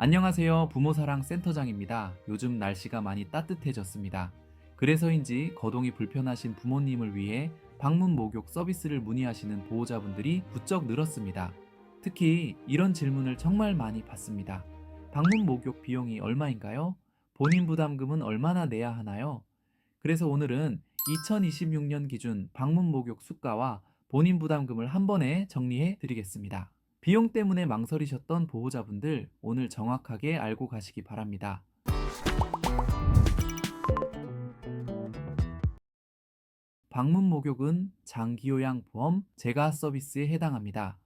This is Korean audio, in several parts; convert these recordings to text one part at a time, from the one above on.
안녕하세요. 부모사랑 센터장입니다. 요즘 날씨가 많이 따뜻해졌습니다. 그래서인지 거동이 불편하신 부모님을 위해 방문 목욕 서비스를 문의하시는 보호자분들이 부쩍 늘었습니다. 특히 이런 질문을 정말 많이 받습니다. 방문 목욕 비용이 얼마인가요? 본인 부담금은 얼마나 내야 하나요? 그래서 오늘은 2026년 기준 방문 목욕 수가와 본인 부담금을 한 번에 정리해 드리겠습니다. 비용 때문에 망설이셨던 보호자분들 오늘 정확하게 알고 가시기 바랍니다. 방문 목욕은 장기요양 보험 재가 서비스에 해당합니다.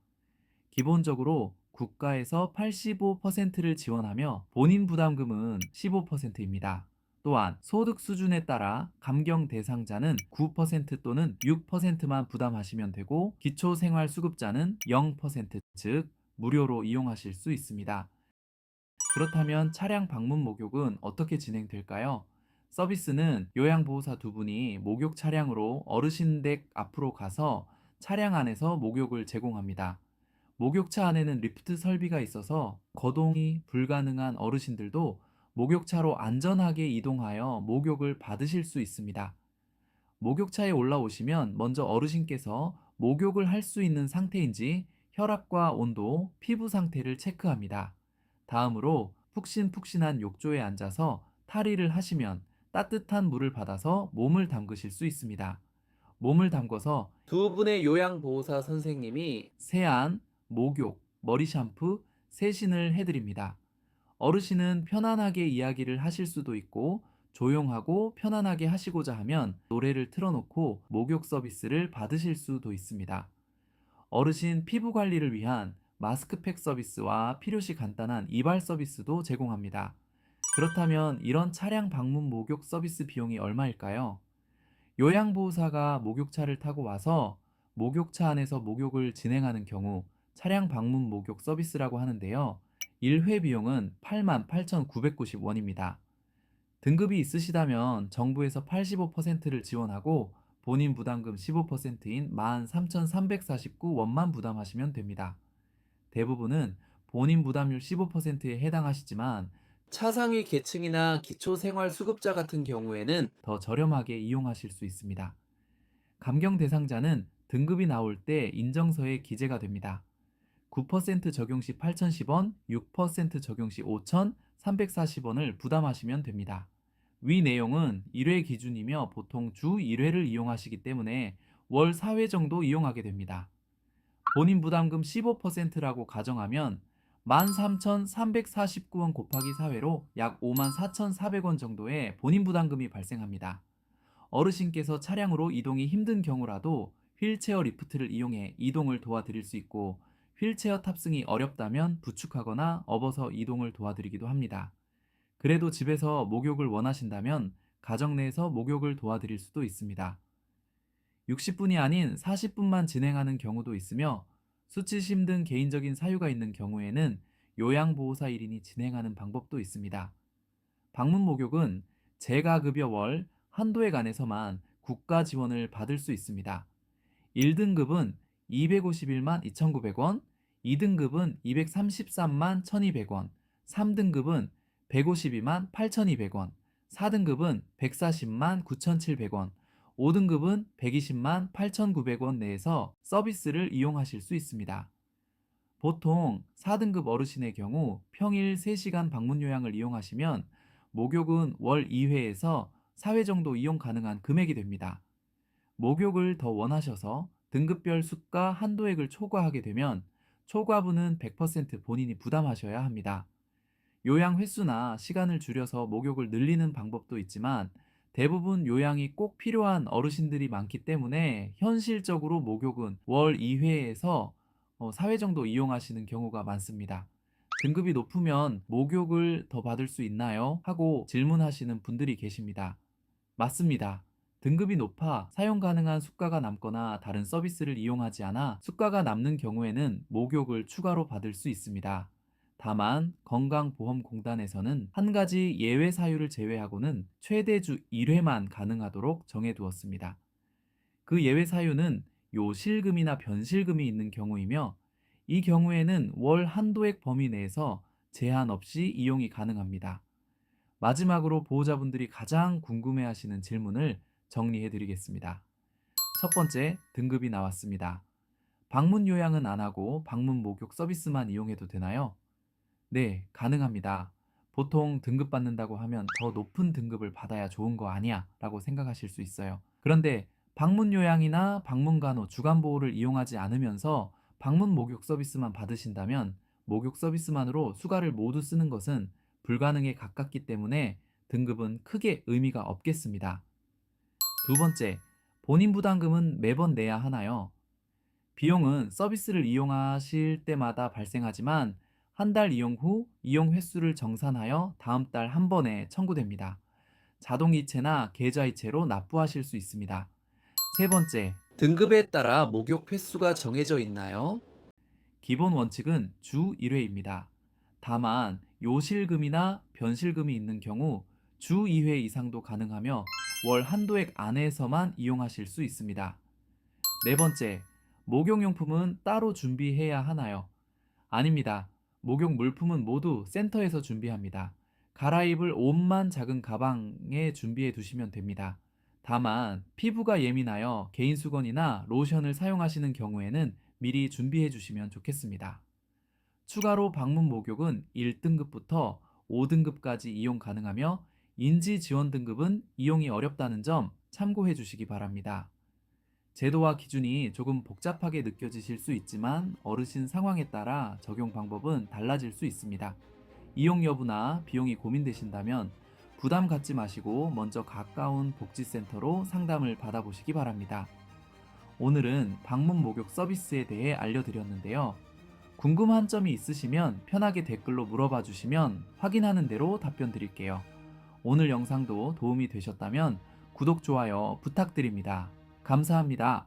기본적으로 국가에서 85%를 지원하며 본인 부담금은 15%입니다. 또한 소득 수준에 따라 감경 대상자는 9% 또는 6%만 부담하시면 되고 기초생활수급자는 0%, 즉 무료로 이용하실 수 있습니다. 그렇다면 차량 방문 목욕은 어떻게 진행될까요? 서비스는 요양보호사 두 분이 목욕 차량으로 어르신 댁 앞으로 가서 차량 안에서 목욕을 제공합니다. 목욕차 안에는 리프트 설비가 있어서 거동이 불가능한 어르신들도 목욕차로 안전하게 이동하여 목욕을 받으실 수 있습니다. 목욕차에 올라오시면 먼저 어르신께서 목욕을 할 수 있는 상태인지 혈압과 온도, 피부 상태를 체크합니다. 다음으로 푹신푹신한 욕조에 앉아서 탈의를 하시면 따뜻한 물을 받아서 몸을 담그실 수 있습니다. 몸을 담궈서 두 분의 요양보호사 선생님이 세안, 목욕, 머리 샴푸, 세신을 해드립니다. 어르신은 편안하게 이야기를 하실 수도 있고 조용하고 편안하게 하시고자 하면 노래를 틀어놓고 목욕 서비스를 받으실 수도 있습니다. 어르신 피부 관리를 위한 마스크팩 서비스와 필요시 간단한 이발 서비스도 제공합니다. 그렇다면 이런 차량 방문 목욕 서비스 비용이 얼마일까요? 요양보호사가 목욕차를 타고 와서 목욕차 안에서 목욕을 진행하는 경우 차량 방문 목욕 서비스라고 하는데요. 1회 비용은 88,990원입니다. 등급이 있으시다면 정부에서 85%를 지원하고 본인 부담금 15%인 13,349원만 부담하시면 됩니다. 대부분은 본인 부담률 15%에 해당하시지만 차상위 계층이나 기초생활수급자 같은 경우에는 더 저렴하게 이용하실 수 있습니다. 감경 대상자는 등급이 나올 때 인정서에 기재가 됩니다. 9% 적용 시 8,010원, 6% 적용 시 5,340원을 부담하시면 됩니다. 위 내용은 1회 기준이며 보통 주 1회를 이용하시기 때문에 월 4회 정도 이용하게 됩니다. 본인 부담금 15%라고 가정하면 13,349원 곱하기 4회로 약 54,400원 정도의 본인 부담금이 발생합니다. 어르신께서 차량으로 이동이 힘든 경우라도 휠체어 리프트를 이용해 이동을 도와드릴 수 있고 휠체어 탑승이 어렵다면 부축하거나 업어서 이동을 도와드리기도 합니다. 그래도 집에서 목욕을 원하신다면 가정 내에서 목욕을 도와드릴 수도 있습니다. 60분이 아닌 40분만 진행하는 경우도 있으며 수치심 등 개인적인 사유가 있는 경우에는 요양보호사 1인이 진행하는 방법도 있습니다. 방문 목욕은 재가급여 월 한도액 안에서만 국가 지원을 받을 수 있습니다. 1등급은 251만 2,900원, 2등급은 233만 1,200원, 3등급은 152만 8,200원, 4등급은 140만 9,700원, 5등급은 120만 8,900원 내에서 서비스를 이용하실 수 있습니다. 보통 4등급 어르신의 경우 평일 3시간 방문 요양을 이용하시면 목욕은 월 2회에서 4회 정도 이용 가능한 금액이 됩니다. 목욕을 더 원하셔서 등급별 수가 한도액을 초과하게 되면 초과분은 100% 본인이 부담하셔야 합니다. 요양 횟수나 시간을 줄여서 목욕을 늘리는 방법도 있지만 대부분 요양이 꼭 필요한 어르신들이 많기 때문에 현실적으로 목욕은 월 2회에서 4회 정도 이용하시는 경우가 많습니다. 등급이 높으면 목욕을 더 받을 수 있나요? 하고 질문하시는 분들이 계십니다. 맞습니다. 등급이 높아 사용 가능한 수가가 남거나 다른 서비스를 이용하지 않아 수가가 남는 경우에는 목욕을 추가로 받을 수 있습니다. 다만 건강보험공단에서는 한 가지 예외 사유를 제외하고는 최대 주 1회만 가능하도록 정해두었습니다. 그 예외 사유는 요실금이나 변실금이 있는 경우이며 이 경우에는 월 한도액 범위 내에서 제한 없이 이용이 가능합니다. 마지막으로 보호자분들이 가장 궁금해하시는 질문을 정리해 드리겠습니다. 첫 번째, 등급이 나왔습니다. 방문 요양은 안 하고 방문 목욕 서비스만 이용해도 되나요? 네, 가능합니다. 보통 등급 받는다고 하면 더 높은 등급을 받아야 좋은 거 아니야 라고 생각하실 수 있어요. 그런데 방문 요양이나 방문 간호, 주간 보호를 이용하지 않으면서 방문 목욕 서비스만 받으신다면 목욕 서비스만으로 수가를 모두 쓰는 것은 불가능에 가깝기 때문에 등급은 크게 의미가 없겠습니다. 두 번째, 본인 부담금은 매번 내야 하나요? 비용은 서비스를 이용하실 때마다 발생하지만 한 달 이용 후 이용 횟수를 정산하여 다음 달 한 번에 청구됩니다. 자동이체나 계좌이체로 납부하실 수 있습니다. 세 번째, 등급에 따라 목욕 횟수가 정해져 있나요? 기본 원칙은 주 1회입니다. 다만 요실금이나 변실금이 있는 경우 주 2회 이상도 가능하며 월 한도액 안에서만 이용하실 수 있습니다. 네 번째, 목욕용품은 따로 준비해야 하나요? 아닙니다. 목욕 물품은 모두 센터에서 준비합니다. 갈아입을 옷만 작은 가방에 준비해 두시면 됩니다. 다만 피부가 예민하여 개인 수건이나 로션을 사용하시는 경우에는 미리 준비해 주시면 좋겠습니다. 추가로 방문 목욕은 1등급부터 5등급까지 이용 가능하며 인지 지원 등급은 이용이 어렵다는 점 참고해 주시기 바랍니다. 제도와 기준이 조금 복잡하게 느껴지실 수 있지만 어르신 상황에 따라 적용 방법은 달라질 수 있습니다. 이용 여부나 비용이 고민되신다면 부담 갖지 마시고 먼저 가까운 복지센터로 상담을 받아보시기 바랍니다. 오늘은 방문 목욕 서비스에 대해 알려드렸는데요. 궁금한 점이 있으시면 편하게 댓글로 물어봐 주시면 확인하는 대로 답변 드릴게요. 오늘 영상도 도움이 되셨다면 구독, 좋아요 부탁드립니다. 감사합니다.